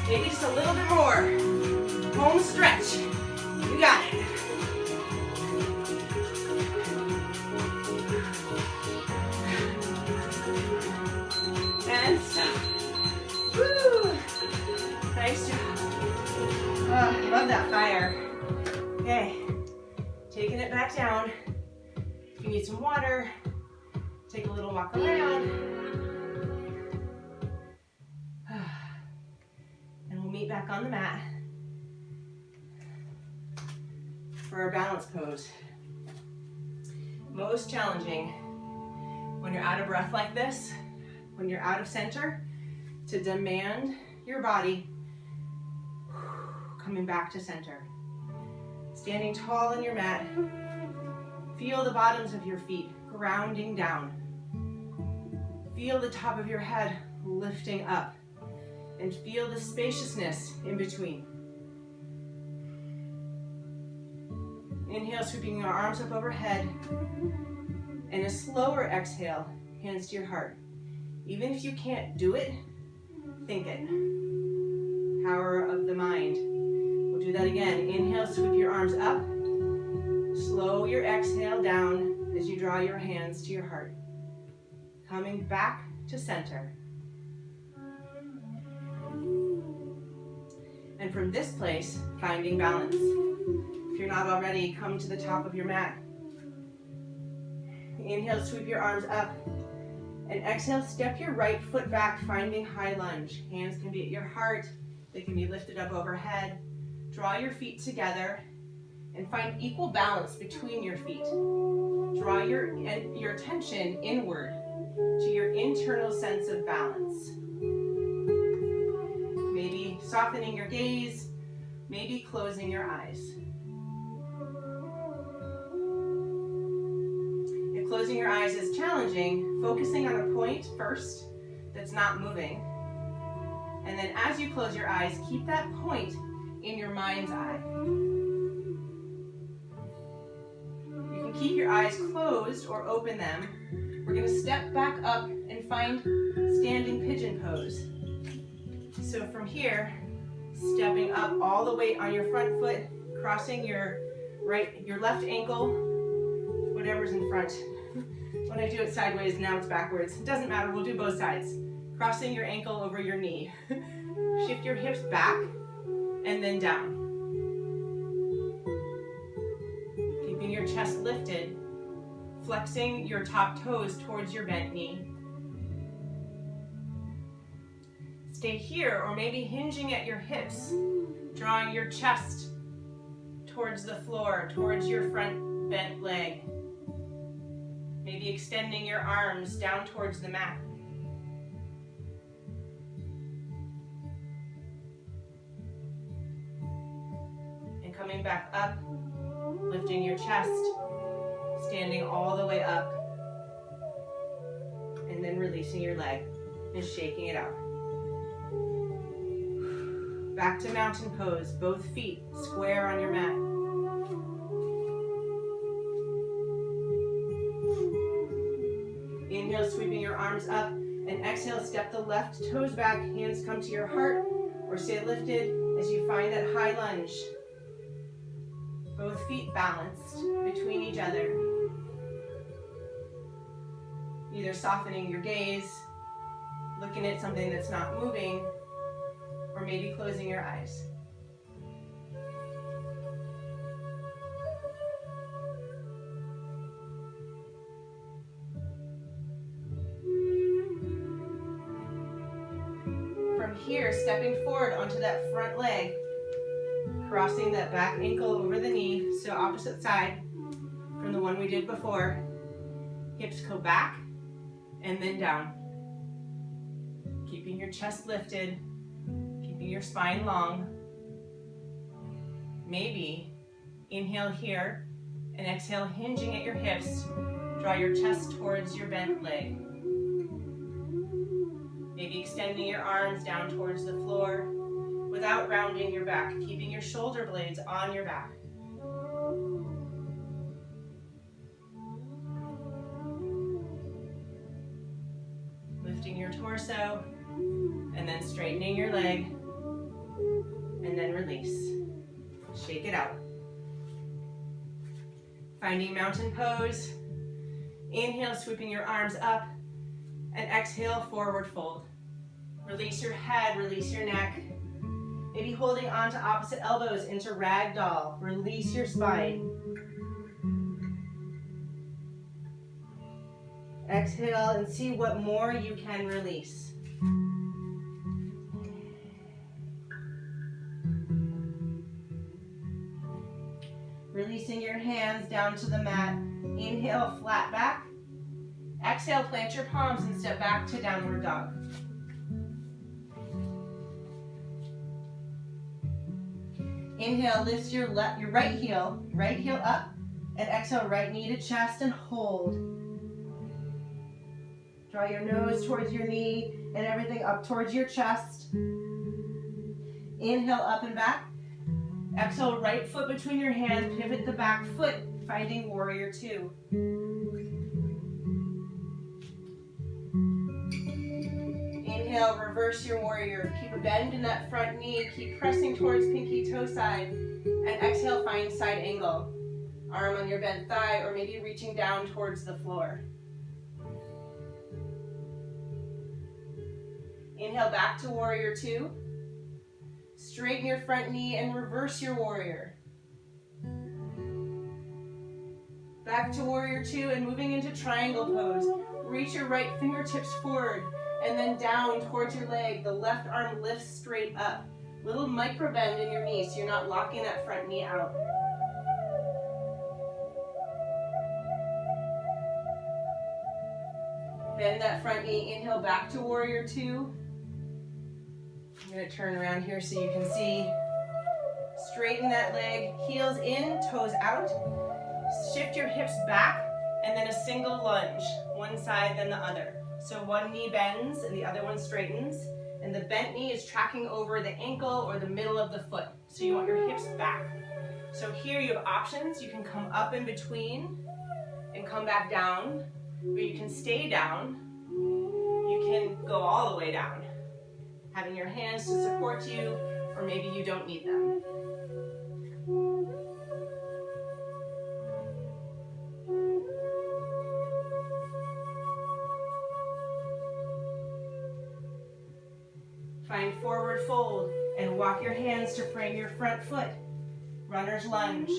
maybe just a little bit more. Home stretch. You got it. And stop. Woo! Nice job. Oh, I love that fire. Okay, taking it back down. If you need some water, take a little walk around. And we'll meet back on the mat for our balance pose. Most challenging when you're out of breath like this, when you're out of center, to demand your body coming back to center. Standing tall in your mat, feel the bottoms of your feet grounding down. Feel the top of your head lifting up, and feel the spaciousness in between. Inhale, sweeping your arms up overhead, and a slower exhale, hands to your heart. Even if you can't do it, think it. Power of the mind. We'll do that again. Inhale, sweep your arms up. Slow your exhale down as you draw your hands to your heart. Coming back to center. And from this place, finding balance. If you're not already, come to the top of your mat. Inhale, sweep your arms up. And exhale, step your right foot back, finding high lunge. Hands can be at your heart. They can be lifted up overhead. Draw your feet together and find equal balance between your feet. Draw your attention inward to your internal sense of balance. Maybe softening your gaze, maybe closing your eyes. If closing your eyes is challenging, focusing on a point first that's not moving. And then as you close your eyes, keep that point in your mind's eye. You can keep your eyes closed or open them. We're going to step back up and find standing pigeon pose. So from here, stepping up all the way on your front foot, crossing your left ankle, whatever's in front. When I do it sideways, now it's backwards. It doesn't matter, we'll do both sides. Crossing your ankle over your knee. Shift your hips back and then down. Keeping your chest lifted, flexing your top toes towards your bent knee. Stay here, or maybe hinging at your hips, drawing your chest towards the floor, towards your front bent leg. Maybe extending your arms down towards the mat. And coming back up, lifting your chest, standing all the way up, and then releasing your leg and shaking it out. Back to mountain pose, both feet square on your mat. Inhale, sweeping your arms up, and exhale, step the left toes back, hands come to your heart, or stay lifted as you find that high lunge. Both feet balanced between each other. Either softening your gaze, looking at something that's not moving, or maybe closing your eyes. From here, stepping forward onto that front leg, crossing that back ankle over the knee, so opposite side from the one we did before. Hips go back and then down. Keeping your chest lifted, keeping your spine long. Maybe inhale here and exhale, hinging at your hips. Draw your chest towards your bent leg. extending your arms down towards the floor without rounding your back, keeping your shoulder blades on your back. Lifting your torso, and then straightening your leg, and then release. Shake it out. Finding mountain pose. Inhale, sweeping your arms up, and exhale, forward fold. Release your head, release your neck. Maybe holding on to opposite elbows into ragdoll. Release your spine. Exhale and see what more you can release. Releasing your hands down to the mat. Inhale, flat back. Exhale, plant your palms and step back to downward dog. Inhale, lift your right heel up, and exhale, right knee to chest and hold. Draw your nose towards your knee and everything up towards your chest. Inhale, up and back. Exhale, right foot between your hands, pivot the back foot, finding warrior two. Inhale, reverse your warrior. Keep a bend in that front knee. Keep pressing towards pinky toe side. And exhale, find side angle. Arm on your bent thigh or maybe reaching down towards the floor. Inhale, back to warrior two. Straighten your front knee and reverse your warrior. Back to warrior two and moving into triangle pose. Reach your right fingertips forward and then down towards your leg. The left arm lifts straight up. Little micro bend in your knee so you're not locking that front knee out. Bend that front knee. Inhale, back to warrior two. I'm going to turn around here so you can see. Straighten that leg, heels in, toes out. Shift your hips back, and then a single lunge, one side then the other. So one knee bends and the other one straightens, and the bent knee is tracking over the ankle or the middle of the foot. So you want your hips back. So here you have options. You can come up in between and come back down, or you can stay down. You can go all the way down, having your hands to support you, or maybe you don't need them. Find forward fold and walk your hands to frame your front foot. Runner's lunge.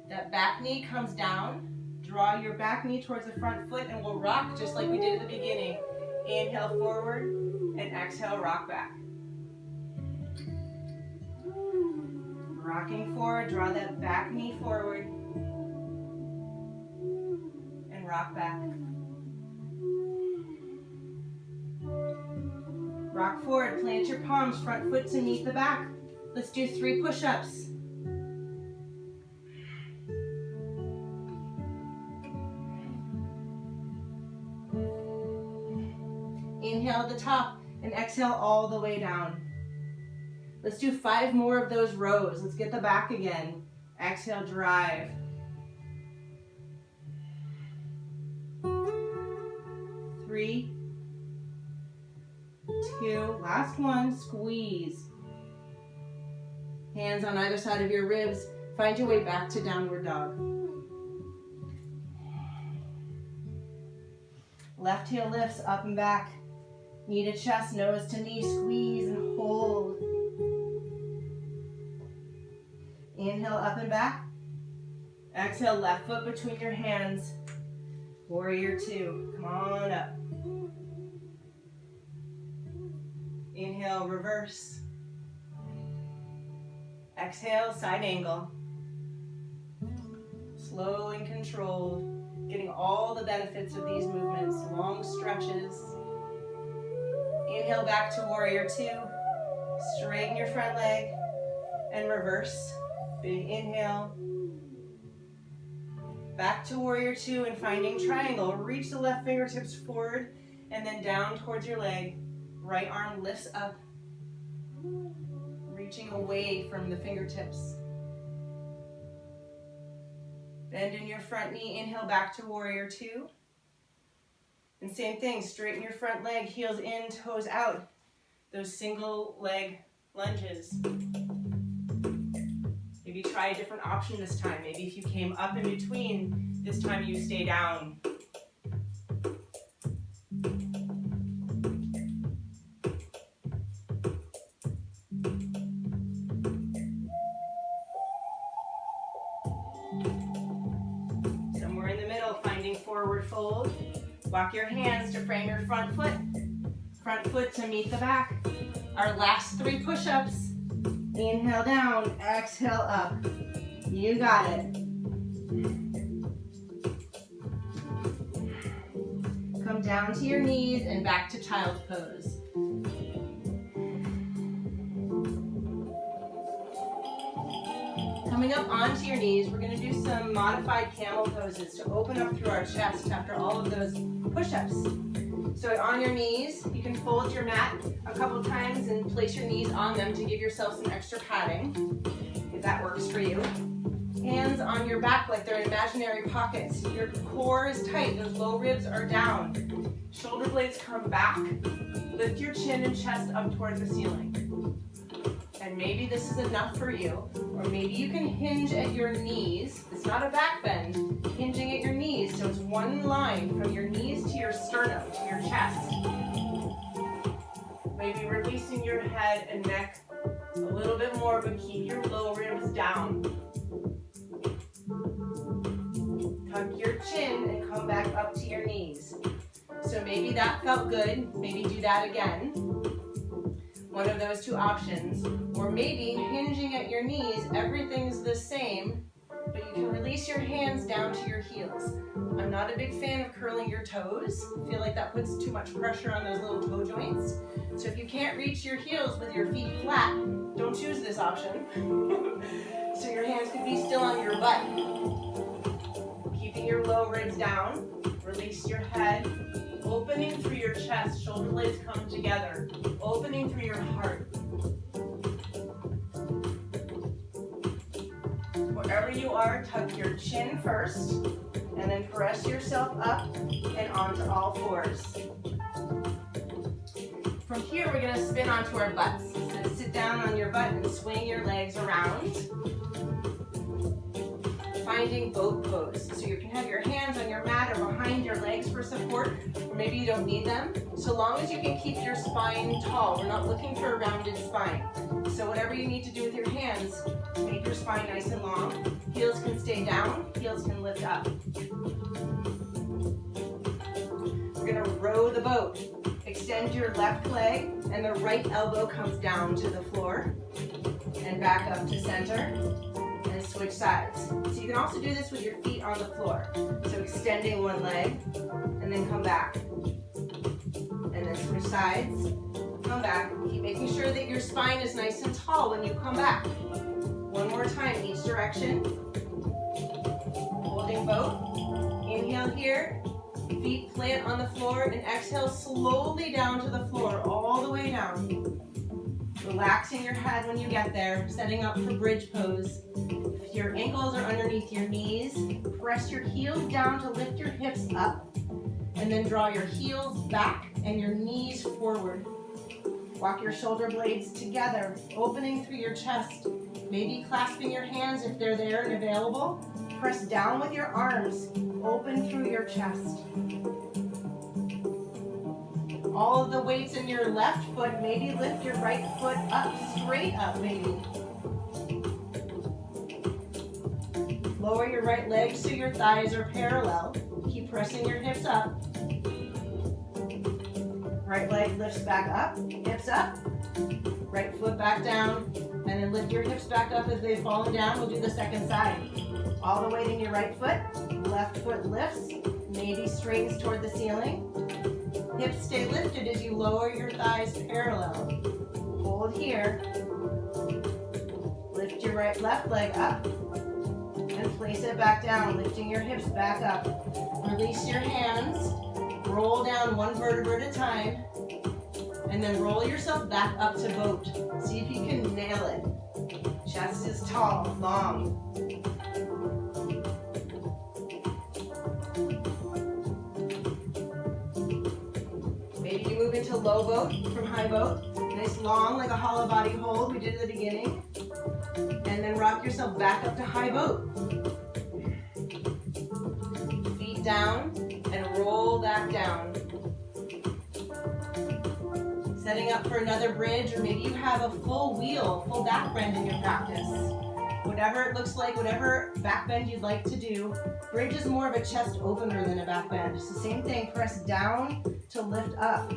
That back knee comes down. Draw your back knee towards the front foot and we'll rock just like we did at the beginning. Inhale forward and exhale, rock back. Rocking forward, draw that back knee forward and rock back. Rock forward, plant your palms, front foot to meet the back. Let's do 3 push-ups. Inhale at the top and exhale all the way down. Let's do 5 more of those rows. Let's get the back again. Exhale, drive. 3, 2, last one, squeeze. Hands on either side of your ribs. Find your way back to downward dog. Left heel lifts up and back. Knee to chest, nose to knee, squeeze and hold. Inhale up and back. Exhale, left foot between your hands. Warrior two, come on up. Inhale, reverse. Exhale, side angle. Slow and controlled. Getting all the benefits of these movements, long stretches. Inhale back to warrior two. Straighten your front leg and reverse. Big inhale. Back to warrior two and finding triangle. Reach the left fingertips forward And then down towards your leg. Right arm lifts up, reaching away from the fingertips. Bend in your front knee, inhale back to warrior two. And same thing, straighten your front leg, heels in, toes out. Those single leg lunges. Maybe try a different option this time. Maybe if you came up in between, this time you stay down. Somewhere in the middle, finding forward fold. Walk your hands to frame your front foot to meet the back. Our last 3 push-ups. Inhale down, exhale up. You got it. Come down to your knees and back to child's pose. Coming up onto your knees, we're going to do some modified camel poses to open up through our chest after all of those push-ups. So on your knees, you can fold your mat a couple times and place your knees on them to give yourself some extra padding, if that works for you. Hands on your back like they're in imaginary pockets. Your core is tight, those low ribs are down. Shoulder blades come back. Lift your chin and chest up towards the ceiling. And maybe this is enough for you, or maybe you can hinge at your knees. It's not a back bend, hinging at your knees, so it's one line from your knees to your sternum, to your chest. Maybe releasing your head and neck a little bit more, but keep your low ribs down. Tuck your chin and come back up to your knees. So maybe that felt good, maybe do that again. One of those 2 options. Or maybe hinging at your knees, everything's the same, but you can release your hands down to your heels. I'm not a big fan of curling your toes. I feel like that puts too much pressure on those little toe joints. So if you can't reach your heels with your feet flat, don't choose this option. So your hands could be still on your butt. Keeping your low ribs down, release your head, opening through your chest, shoulder blades come together, opening through your heart. Wherever you are, tuck your chin first, and then press yourself up and onto all fours. From here, we're gonna spin onto our butts. So sit down on your butt and swing your legs around. Finding boat pose. So you can have your hands on your mat or behind your legs for support, or maybe you don't need them. So long as you can keep your spine tall. We're not looking for a rounded spine. So whatever you need to do with your hands, make your spine nice and long. Heels can stay down, heels can lift up. We're gonna row the boat. Extend your left leg and the right elbow comes down to the floor and back up to center. And switch sides. So you can also do this with your feet on the floor. So extending one leg and then come back. And then switch sides, come back. Keep making sure that your spine is nice and tall when you come back. One more time, each direction. Holding boat. Inhale here. Feet plant on the floor and exhale slowly down to the floor, all the way down. Relaxing your head when you get there, setting up for bridge pose. If your ankles are underneath your knees, press your heels down to lift your hips up, and then draw your heels back and your knees forward. Walk your shoulder blades together, opening through your chest, maybe clasping your hands if they're there and available. Press down with your arms, open through your chest. All of the weights in your left foot, maybe lift your right foot up, straight up maybe. Lower your right leg so your thighs are parallel. Keep pressing your hips up. Right leg lifts back up, hips up. Right foot back down, and then lift your hips back up as they've fallen down. We'll do the second side. All the weight in your right foot, left foot lifts, maybe straightens toward the ceiling. Hips stay lifted as you lower your thighs parallel. Hold here. Lift your left leg up and place it back down, lifting your hips back up. Release your hands. roll down one vertebra at a time, and then roll yourself back up to boat. See if you can nail it. Chest is tall, long. Maybe you move into low boat from high boat. Nice long, like a hollow body hold we did at the beginning. And then rock yourself back up to high boat. Feet down and roll back down. Setting up for another bridge, or maybe you have a full wheel, full back bend in your practice. Whatever it looks like, whatever back bend you'd like to do. Bridge is more of a chest opener than a back bend. It's the same thing, press down to lift up.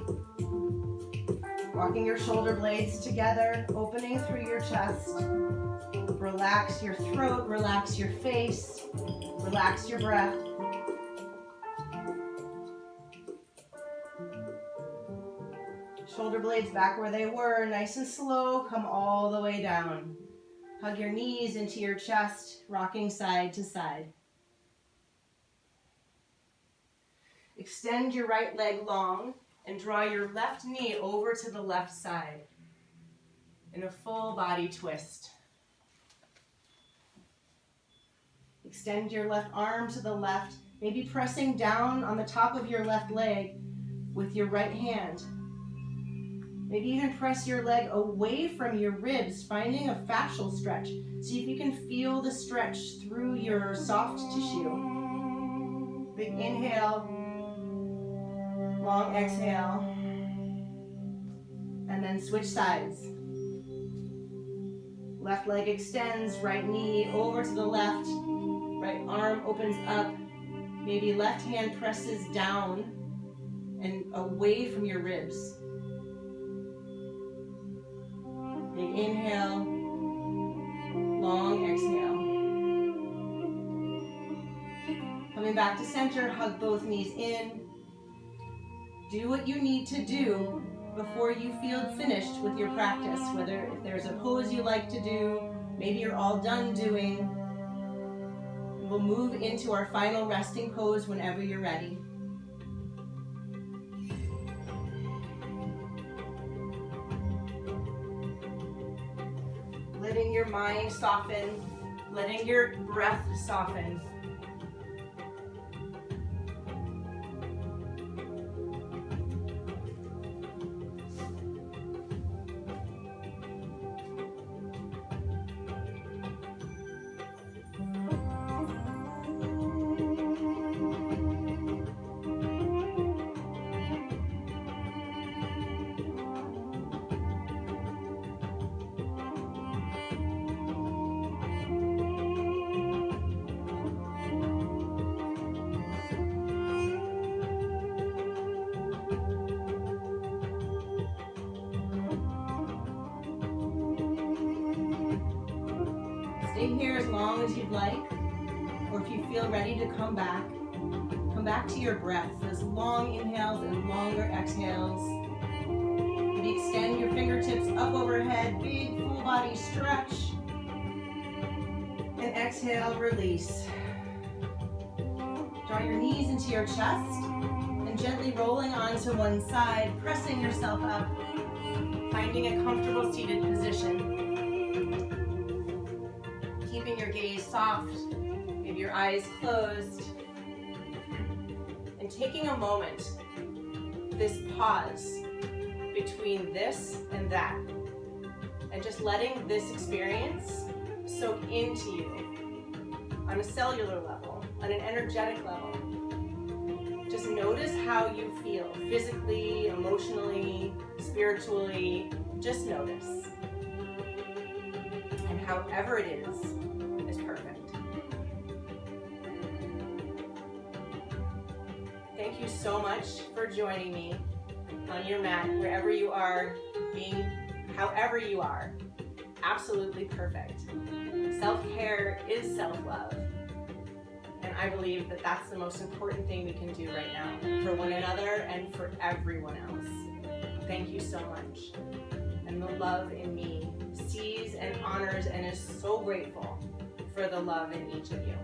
Walking your shoulder blades together, opening through your chest. Relax your throat, relax your face, relax your breath. Shoulder blades back where they were, nice and slow, come all the way down. Hug your knees into your chest, rocking side to side. Extend your right leg long and draw your left knee over to the left side in a full body twist. Extend your left arm to the left, maybe pressing down on the top of your left leg with your right hand. Maybe even press your leg away from your ribs, finding a fascial stretch. See if you can feel the stretch through your soft tissue. Big inhale, long exhale, and then switch sides. Left leg extends, right knee over to the left, right arm opens up, maybe left hand presses down and away from your ribs. Big inhale, long exhale. Coming back to center, hug both knees in. Do what you need to do before you feel finished with your practice, whether if there's a pose you like to do, maybe you're all done doing. We'll move into our final resting pose whenever you're ready. Letting your mind soften, letting your breath soften. Stay here as long as you'd like, or if you feel ready to come back to your breath. Those long inhales and longer exhales. Maybe extend your fingertips up overhead, big full body stretch. And exhale, release. Draw your knees into your chest and gently rolling onto one side, pressing yourself up, finding a comfortable seated position. Keeping your gaze soft, maybe your eyes closed, and taking a moment, this pause between this and that, and just letting this experience soak into you on a cellular level, on an energetic level. Just notice how you feel physically, emotionally, spiritually. Just notice. And however it is perfect. Thank you so much for joining me on your mat, wherever you are, being however you are. Absolutely perfect. Self-care is self-love. And I believe that that's the most important thing we can do right now for one another and for everyone else. Thank you so much. And the love in me sees and honors and is so grateful for the love in each of you.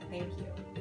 Thank you.